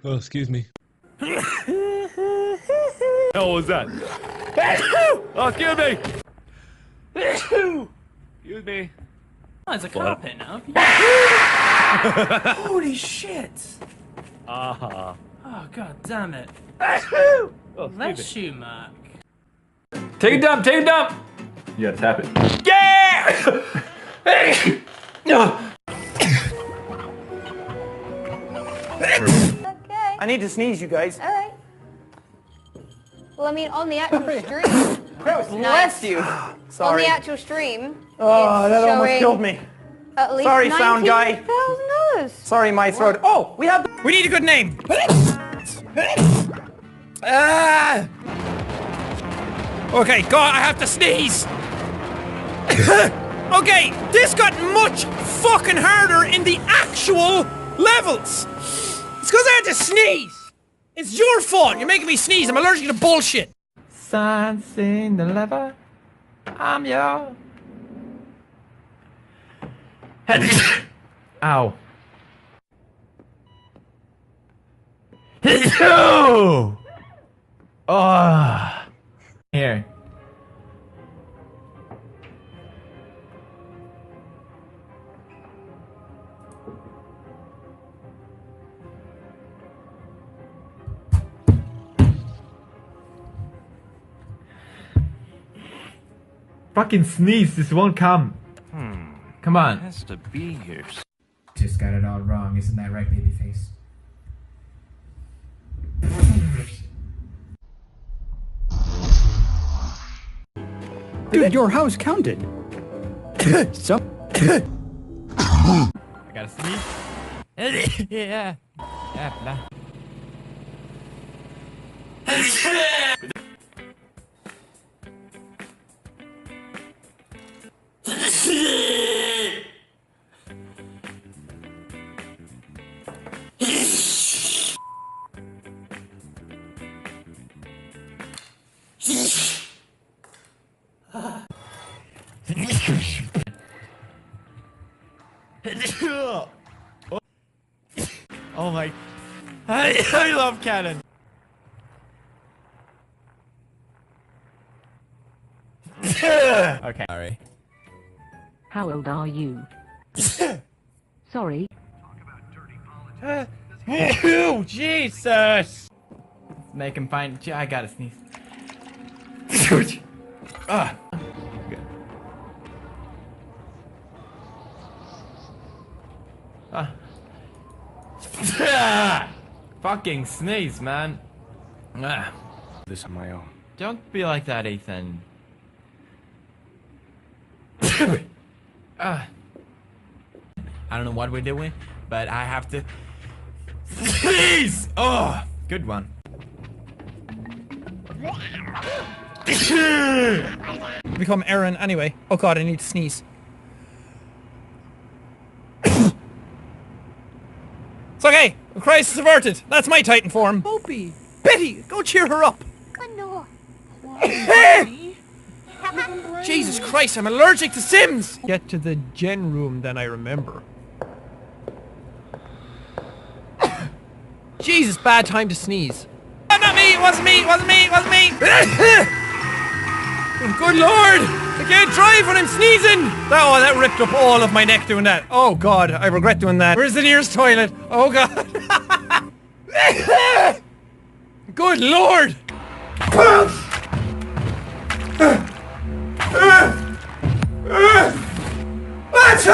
Oh, excuse me. Hell was that? Oh, excuse me! Excuse me. Oh, it's a carpet now. Holy shit! Ah. Oh, god damn it. Oh, Bless you, Mark. Take a dump, take a dump! You gotta tap it. Yeah! Okay. I need to sneeze, you guys. All right. Well, I mean, on the actual stream. Bless you. On Sorry. the actual stream. Oh, that almost showing killed me. At least Sorry, sound guy. $19,000. Sorry, my throat. Oh, we have. We need a good name. Ah! Okay, God, I have to sneeze. Okay, this got much fucking harder in the actual levels. It's because I had to sneeze. It's your fault. You're making me sneeze. I'm allergic to bullshit. Sun's in the lever. I'm your. Ow. Oh. Here. Fucking sneeze, this won't come. Come on. Has to be here. Just got it all wrong, isn't that right, babyface? Dude, your house counted. So. I gotta sneeze. Yeah. Yeah, blah. Oh my. I love cannon. Okay. Sorry. How old are you? Sorry. Oh, Jesus! Make him find. I gotta sneeze. Ah. Ah. Fucking sneeze, man. Ah. This on my own. Don't be like that, Ethan. I don't know what we're doing, but I have to sneeze! Oh, good one. Become Aaron anyway. Oh god, I need to sneeze. It's okay. The crisis averted. That's my Titan form. Opie. Betty, go cheer her up. No. Jesus Christ, I'm allergic to Sims. Get to the gen room, then I remember. Jesus, bad time to sneeze. Oh, not me, it wasn't me, it wasn't me, it wasn't me. Good lord, I can't drive when I'm sneezing. Oh, that ripped up all of my neck doing that. Oh god, I regret doing that. Where's the nearest toilet? Oh god. Good lord. Let's